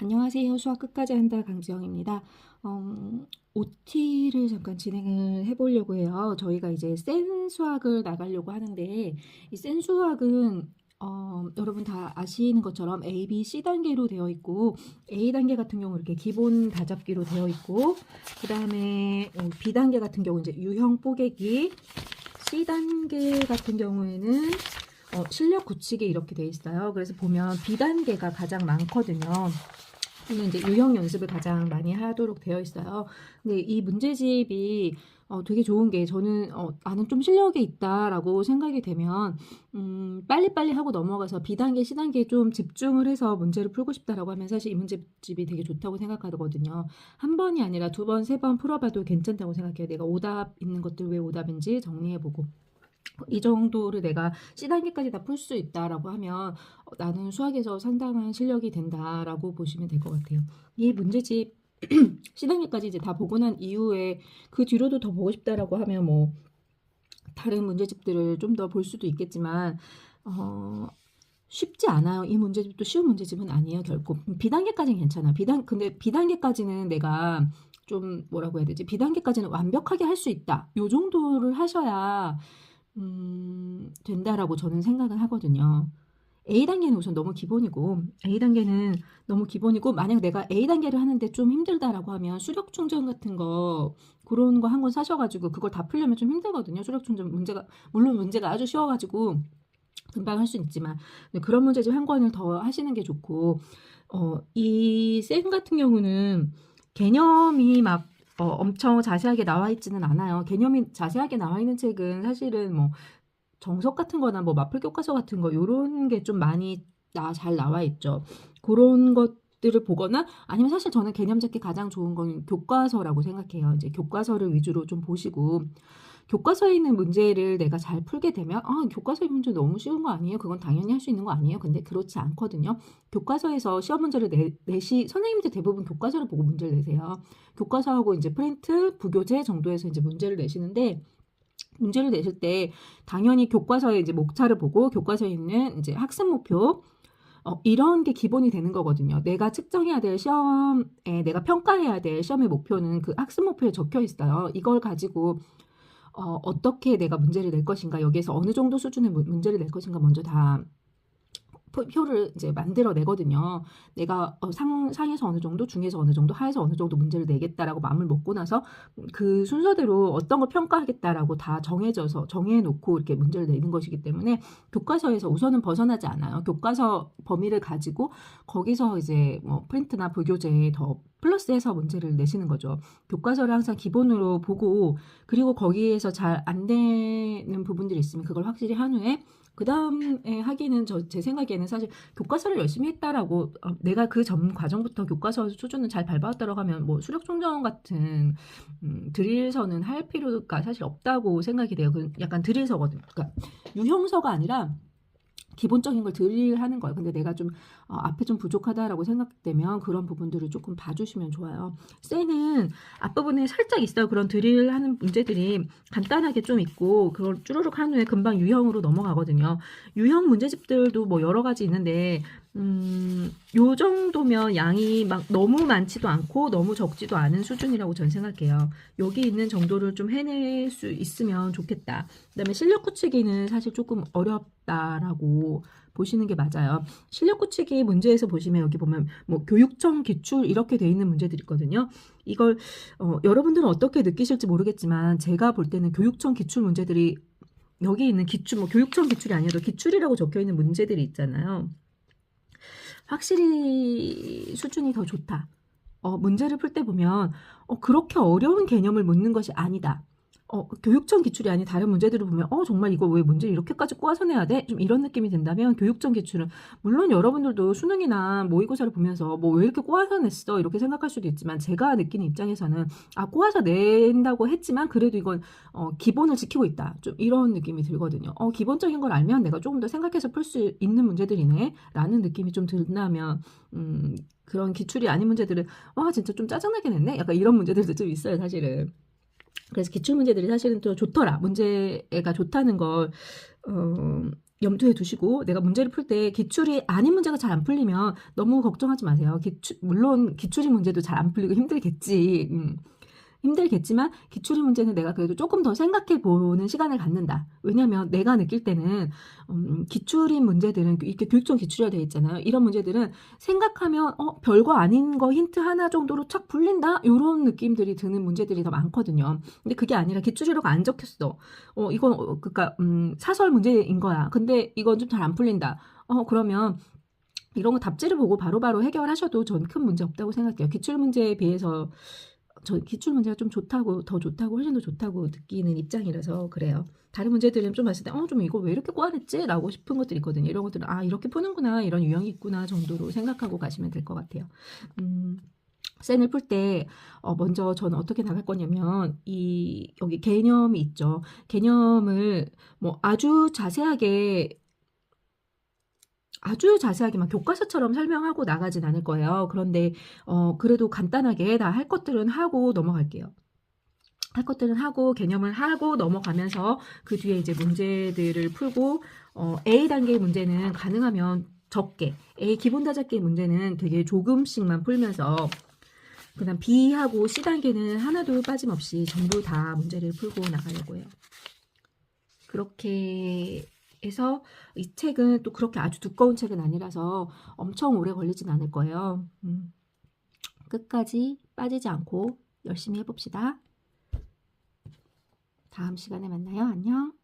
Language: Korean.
안녕하세요. 수학 끝까지 한다 강지영입니다. OT를 잠깐 진행을 해보려고 해요. 저희가 이제 센 수학을 나가려고 하는데 이 센 수학은 여러분 다 아시는 것처럼 A, B, C 단계로 되어 있고 A 단계 같은 경우 이렇게 기본 다잡기로 되어 있고 그 다음에 B 단계 같은 경우 이제 유형 뽀개기, C 단계 같은 경우에는 실력 굳히기 이렇게 돼 있어요. 그래서 보면 B 단계가 가장 많거든요. 저는 이제 유형 연습을 가장 많이 하도록 되어 있어요. 근데 이 문제집이 되게 좋은 게 저는 나는 좀 실력이 있다라고 생각이 되면 빨리빨리 하고 넘어가서 B단계, C단계에 좀 집중을 해서 문제를 풀고 싶다라고 하면 사실 이 문제집이 되게 좋다고 생각하거든요. 한 번이 아니라 두 번, 세 번 풀어봐도 괜찮다고 생각해요. 내가 오답 있는 것들 왜 오답인지 정리해보고. 이 정도를 내가 C단계까지 다 풀 수 있다라고 하면 나는 수학에서 상당한 실력이 된다라고 보시면 될 것 같아요. 이 문제집 C단계까지 이제 다 보고 난 이후에 그 뒤로도 더 보고 싶다라고 하면 뭐 다른 문제집들을 좀 더 볼 수도 있겠지만 쉽지 않아요. 이 문제집도 쉬운 문제집은 아니에요, 결코. B단계까지는 괜찮아. 근데 B단계까지는 내가 좀 뭐라고 해야 되지? B단계까지는 완벽하게 할 수 있다. 요 정도를 하셔야 된다라고 저는 생각을 하거든요. A단계는 우선 너무 기본이고 A단계는 너무 기본이고 만약 내가 A단계를 하는데 좀 힘들다라고 하면 수력 충전 같은 거 그런 거 한 권 사셔가지고 그걸 다 풀려면 좀 힘들거든요. 수력 충전 문제가 물론 문제가 아주 쉬워가지고 금방 할 수 있지만 그런 문제집 한 권을 더 하시는 게 좋고 이 쌤 같은 경우는 개념이 막 엄청 자세하게 나와 있지는 않아요. 개념이 자세하게 나와 있는 책은 사실은 뭐 정석 같은 거나 뭐 마플 교과서 같은 거 요런 게 좀 많이 잘 나와 있죠. 그런 것들을 보거나 아니면 사실 저는 개념 잡기 가장 좋은 건 교과서라고 생각해요. 이제 교과서를 위주로 좀 보시고 교과서에 있는 문제를 내가 잘 풀게 되면 교과서의 문제 너무 쉬운 거 아니에요? 그건 당연히 할 수 있는 거 아니에요? 근데 그렇지 않거든요. 교과서에서 시험 문제를 선생님들 대부분 교과서를 보고 문제를 내세요. 교과서하고 이제 프린트, 부교재 정도에서 이제 문제를 내시는데 문제를 내실 때 당연히 교과서에 이제 목차를 보고 교과서에 있는 이제 학습 목표 이런 게 기본이 되는 거거든요. 내가 측정해야 될 시험에 내가 평가해야 될 시험의 목표는 그 학습 목표에 적혀 있어요. 이걸 가지고 어떻게 내가 문제를 낼 것인가 여기에서 어느 정도 수준의 문제를 낼 것인가 먼저 다 표를 이제 만들어 내거든요. 내가 상에서 어느 정도, 중에서 어느 정도, 하에서 어느 정도 문제를 내겠다라고 마음을 먹고 나서 그 순서대로 어떤 걸 평가하겠다라고 다 정해놓고 이렇게 문제를 내는 것이기 때문에 교과서에서 우선은 벗어나지 않아요. 교과서 범위를 가지고 거기서 이제 뭐 프린트나 부교재에 더 플러스해서 문제를 내시는 거죠. 교과서를 항상 기본으로 보고 그리고 거기에서 잘 안 되는 부분들이 있으면 그걸 확실히 한 후에 그 다음에 하기는 제 생각에는 사실 교과서를 열심히 했다라고 내가 그 전 과정부터 교과서 수준은 잘 밟아왔다라고 하면 뭐 수력 충전 같은 드릴서는 할 필요가 사실 없다고 생각이 돼요. 그 약간 드릴서거든요. 그러니까 유형서가 아니라 기본적인 걸 드릴하는 거예요. 근데 내가 좀 앞에 좀 부족하다라고 생각되면 그런 부분들을 조금 봐주시면 좋아요. 쎄는 앞부분에 살짝 있어요. 그런 드릴하는 문제들이 간단하게 좀 있고 그걸 쭈루룩 한 후에 금방 유형으로 넘어가거든요. 유형 문제집들도 뭐 여러 가지 있는데 요 정도면 양이 막 너무 많지도 않고 너무 적지도 않은 수준이라고 전 생각해요. 여기 있는 정도를 좀 해낼 수 있으면 좋겠다. 그다음에 실력 굳히기는 사실 조금 어렵다라고 보시는 게 맞아요. 실력 굳히기 문제에서 보시면 여기 보면 뭐 교육청 기출 이렇게 돼 있는 문제들이 있거든요. 이걸 여러분들은 어떻게 느끼실지 모르겠지만 제가 볼 때는 교육청 기출 문제들이 여기 있는 기출 뭐 교육청 기출이 아니어도 기출이라고 적혀 있는 문제들이 있잖아요. 확실히 수준이 더 좋다. 문제를 풀 때 보면 그렇게 어려운 개념을 묻는 것이 아니다. 교육청 기출이 아닌 다른 문제들을 보면 정말 이거 왜 문제를 이렇게까지 꼬아서 내야 돼? 좀 이런 느낌이 든다면 교육청 기출은 물론 여러분들도 수능이나 모의고사를 보면서 뭐 왜 이렇게 꼬아서 냈어? 이렇게 생각할 수도 있지만 제가 느끼는 입장에서는 꼬아서 낸다고 했지만 그래도 이건 기본을 지키고 있다. 좀 이런 느낌이 들거든요. 기본적인 걸 알면 내가 조금 더 생각해서 풀 수 있는 문제들이네 라는 느낌이 좀 든다면 그런 기출이 아닌 문제들은 진짜 좀 짜증나게 냈네? 약간 이런 문제들도 좀 있어요, 사실은. 그래서 기출 문제들이 사실은 또 좋더라. 문제가 좋다는 걸 염두에 두시고 내가 문제를 풀 때 기출이 아닌 문제가 잘 안 풀리면 너무 걱정하지 마세요. 물론 기출이 문제도 잘 안 풀리고 힘들겠지. 힘들겠지만 기출이 문제는 내가 그래도 조금 더 생각해 보는 시간을 갖는다. 왜냐하면 내가 느낄 때는 기출인 문제들은 이렇게 교육청 기출이라 되어 있잖아요. 이런 문제들은 생각하면 별거 아닌 거 힌트 하나 정도로 착 풀린다? 이런 느낌들이 드는 문제들이 더 많거든요. 근데 그게 아니라 기출이라고 안 적혔어. 이건 그러니까 사설 문제인 거야. 근데 이건 좀 잘 안 풀린다. 그러면 이런 거 답지를 보고 바로바로 해결하셔도 전 큰 문제 없다고 생각해요. 기출 문제에 비해서 저 기출 문제가 좀 더 좋다고, 훨씬 더 좋다고 느끼는 입장이라서 그래요. 다른 문제들은 좀 봤을 때, 좀 이거 왜 이렇게 꼬아냈지? 라고 싶은 것들이 있거든요. 이런 것들은, 이렇게 푸는구나, 이런 유형이 있구나 정도로 생각하고 가시면 될 것 같아요. 센을 풀 때, 먼저 저는 어떻게 나갈 거냐면, 여기 개념이 있죠. 개념을 뭐 아주 자세하게 막 교과서처럼 설명하고 나가진 않을 거예요. 그런데 그래도 간단하게 다 할 것들은 하고 넘어갈게요. 할 것들은 하고 개념을 하고 넘어가면서 그 뒤에 이제 문제들을 풀고 A 단계의 문제는 가능하면 적게 A 기본 다잡기 문제는 되게 조금씩만 풀면서 그다음 B하고 C 단계는 하나도 빠짐없이 전부 다 문제를 풀고 나가려고 해요. 그렇게 해서 이 책은 또 그렇게 아주 두꺼운 책은 아니라서 엄청 오래 걸리진 않을 거예요. 끝까지 빠지지 않고 열심히 해봅시다. 다음 시간에 만나요. 안녕.